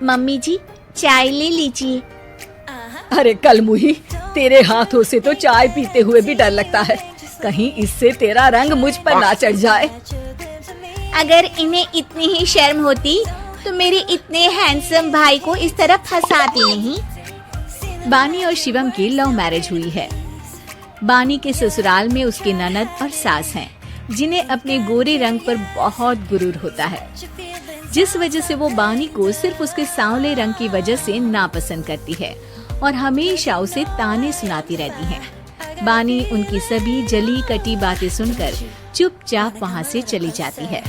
Mummy जी चाय ले लीजिए। अरे कलमुही, तेरे हाथों से तो चाय पीते हुए भी डर लगता है, कहीं इससे तेरा रंग मुझ पर ना चढ़ जाए। अगर इन्हें इतनी ही शर्म होती तो मेरे इतने हैंडसम भाई को इस तरह फंसाती नहीं। बानी और शिवम की लव मैरिज हुई है। बानी के ससुराल में उसकी ननद और सास हैं, जिन्हें अपने गोरे रंग पर बहुत गुरूर होता है, जिस वजह से वो बानी को सिर्फ उसके सांवले रंग की वजह से नापसंद करती है और हमेशा उसे ताने सुनाती रहती है। बानी उनकी सभी जली कटी बातें सुनकर चुपचाप वहाँ से चली जाती है।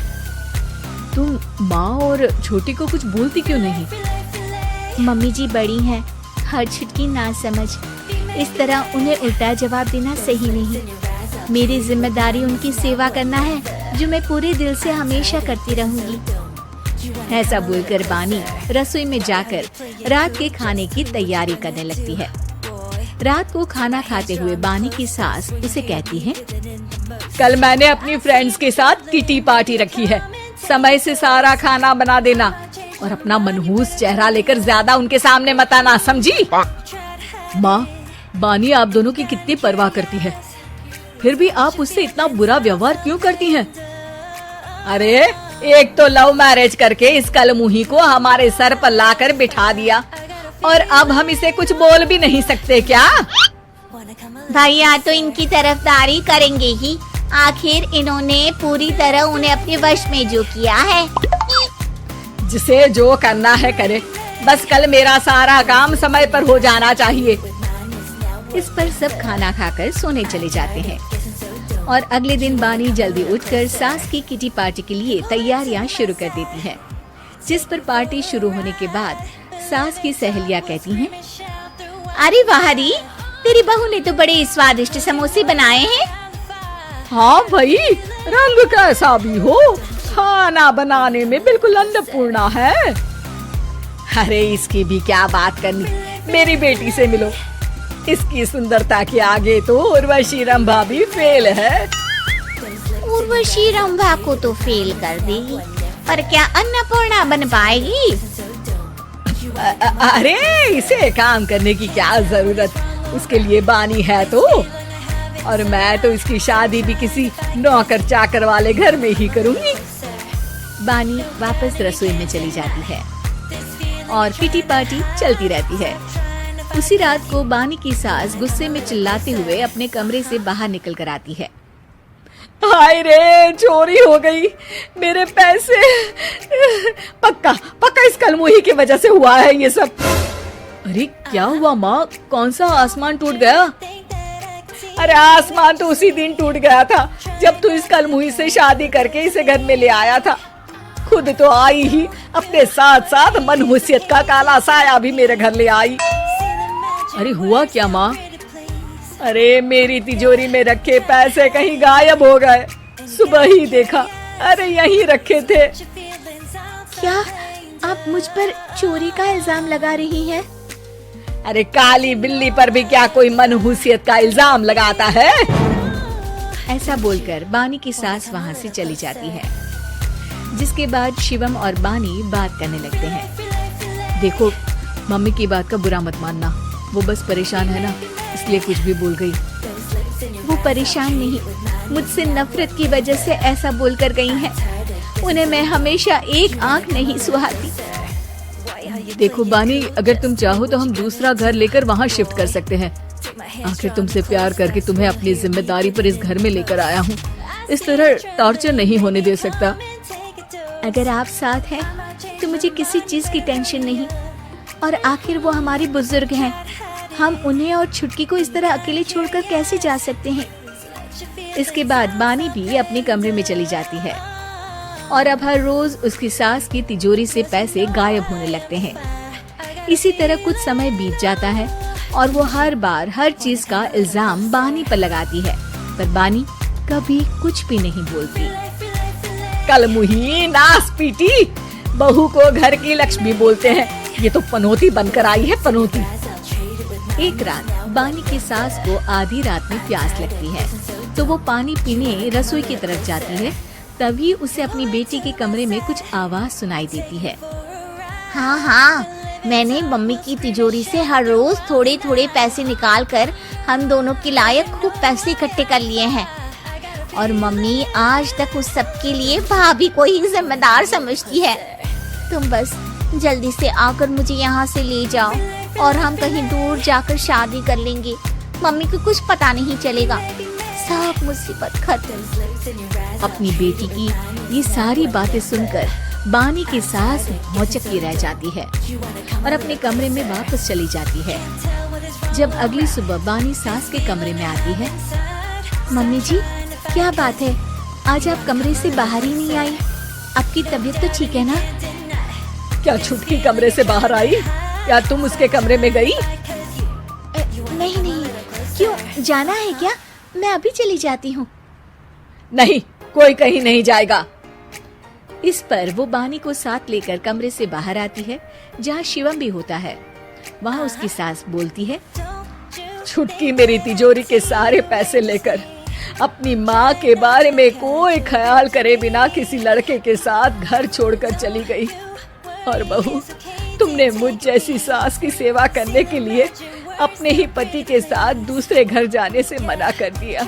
तुम माँ और छोटी को कुछ बोलती क्यों नहीं? मम्मी जी बड़ी हैं, हर छुटकी ना समझ, इस तरह उन्हें उल्टा जवाब देना सही नहीं। मेरी जिम्मेदारी उनकी सेवा करना है, जो मैं पूरे दिल से हमेशा करती रहूंगी। ऐसा बोलकर बानी रसोई में जाकर रात के खाने की तैयारी करने लगती है। रात को खाना खाते हुए बानी की सास उसे कहती है, कल मैंने अपनी फ्रेंड्स के साथ किटी पार्टी रखी है, समय से सारा खाना बना देना और अपना मनहूस चेहरा लेकर ज्यादा उनके सामने मत आना, समझी? माँ, बानी आप दोनों की कितनी परवाह करती है, फिर भी आप उससे इतना बुरा व्यवहार क्यों करती हैं? अरे एक तो लव मैरिज करके इस कलमुही को हमारे सर पर लाकर बिठा दिया और अब हम इसे कुछ बोल भी नहीं सकते क्या? भैया तो इनकी तरफदारी करेंगे ही, आखिर इन्होंने पूरी तरह उन्हें अपने वश में जो किया है। जिसे जो करना है करे, बस कल मेरा सारा काम समय पर हो जाना चाहिए। इस पर सब खाना खाकर सोने चले जाते हैं और अगले दिन बानी जल्दी उठकर सास की किटी पार्टी के लिए तैयारियां शुरू कर देती है। जिस पर पार्टी शुरू होने के बाद सास की सहेलियां कहती हैं, अरे वाह री, तेरी बहू ने तो बड़े स्वादिष्ट समोसे बनाए हैं। हाँ भाई, रंग कैसा भी हो, खाना बनाने में बिल्कुल अन्नपूर्णा है। अरे इसकी भी क्या बात करनी, मेरी बेटी से मिलो, इसकी सुंदरता के आगे तो उर्वशी रंभा भी फेल है। उर्वशी रंभा को तो फेल कर देगी, पर क्या अन्नपूर्णा बन पाएगी? अरे इसे काम करने की क्या जरूरत, उसके लिए बानी है तो, और मैं तो इसकी शादी भी किसी नौकर चाकर वाले घर में ही करूंगी। बानी वापस रसोई में चली जाती है और किटी पार्टी चलती रहती है। उसी रात को बानी की सास गुस्से में चिल्लाते हुए अपने कमरे से बाहर निकल कर आती है। हाय रे, चोरी हो गई मेरे पैसे, पक्का पक्का इस कलमुही की वजह से हुआ है ये सब। अरे क्या हुआ माँ, कौन सा आसमान टूट गया? अरे आसमान तो उसी दिन टूट गया था जब तू इस कलमुही से शादी करके इसे घर में ले आया था। खुद तो आई ही, अपने साथ साथ मनहूसियत का काला साया भी मेरे घर ले आई। अरे हुआ क्या माँ? अरे मेरी तिजोरी में रखे पैसे कहीं गायब हो गए, सुबह ही देखा, अरे यहीं रखे थे। क्या आप मुझ पर चोरी का इल्जाम लगा रही हैं? अरे काली बिल्ली पर भी क्या कोई मनहूसियत का इल्जाम लगाता है? ऐसा बोलकर बानी की सास वहाँ से चली जाती है। जिसके बाद शिवम और बानी बात करने लगते हैं। देखो, मम्मी की बात का बुरा मत मानना, वो बस परेशान है ना, इसलिए कुछ भी बोल गई। वो परेशान नहीं, मुझसे नफरत की वजह से ऐसा बोलकर गई हैं। उन्हें मैं हमेशा एक आंख नहीं सुहाती। देखो बानी, अगर तुम चाहो तो हम दूसरा घर लेकर वहाँ शिफ्ट कर सकते हैं। आखिर तुमसे प्यार करके तुम्हें अपनी जिम्मेदारी पर इस घर में लेकर आया हूँ, इस तरह टॉर्चर नहीं होने दे सकता। अगर आप साथ हैं तो मुझे किसी चीज की टेंशन नहीं, और आखिर वो हमारी बुजुर्ग हैं, हम उन्हें और छुटकी को इस तरह अकेले छोड़कर कैसे जा सकते हैं? इसके बाद बानी भी अपने कमरे में चली जाती है और अब हर रोज उसकी सास की तिजोरी से पैसे गायब होने लगते हैं। इसी तरह कुछ समय बीत जाता है और वो हर बार हर चीज का इल्जाम बानी पर लगाती है, पर बानी कभी कुछ भी नहीं बोलती। कलमुही नास पीटी, बहू को घर की लक्ष्मी बोलते हैं, ये तो पनौती बनकर आई है, पनौती। एक रात बानी की सास को आधी रात में प्यास लगती है, तो वो पानी पीने रसोई की तरफ जाती है। तभी उसे अपनी बेटी के कमरे में कुछ आवाज सुनाई देती है। हाँ हाँ, मैंने मम्मी की तिजोरी से हर रोज थोड़े थोड़े पैसे निकाल कर हम दोनों के लायक खूब पैसे इकट्ठे कर लिए हैं। और मम्मी आज तक उस सब के लिए भाभी को ही जिम्मेदार समझती है। तुम बस जल्दी से आकर मुझे यहाँ से ले जाओ और हम कहीं दूर जाकर शादी कर लेंगे। मम्मी को कुछ पता नहीं चलेगा, सब मुसीबत खत्म। अपनी बेटी की ये सारी बातें सुनकर बानी की सास मौचकी रह जाती है और अपने कमरे में वापस चली जाती है। जब अगली सुबह बानी सास के कमरे में आती है, मम्मी जी, क्या बात है, आज आप कमरे से बाहर ही नहीं आई? आपकी तबीयत तो ठीक है ना? क्या छुटकी कमरे से बाहर आई या तुम उसके कमरे में गई? नहीं नहीं, क्यों, जाना है क्या? मैं अभी चली जाती हूँ। नहीं, कोई कहीं नहीं जाएगा। इस पर वो बानी को साथ लेकर कमरे से बाहर आती है, जहाँ शिवम भी होता है। वहाँ उसकी सास बोलती है, छुटकी मेरी तिजोरी के सारे पैसे लेकर अपनी माँ के बारे में कोई ख्याल करे बिना किसी लड़के के साथ घर छोड़कर चली गई। और बहू, तुमने मुझ जैसी सास की सेवा करने के लिए अपने ही पति के साथ दूसरे घर जाने से मना कर दिया।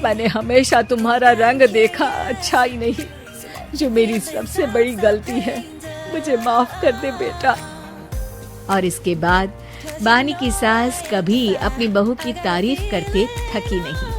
मैंने हमेशा तुम्हारा रंग देखा अच्छा ही नहीं, जो मेरी सबसे बड़ी गलती है। मुझे माफ कर दे बेटा। और इसके बाद बानी की सास कभी अपनी बहू की तारीफ करते थकी नहीं।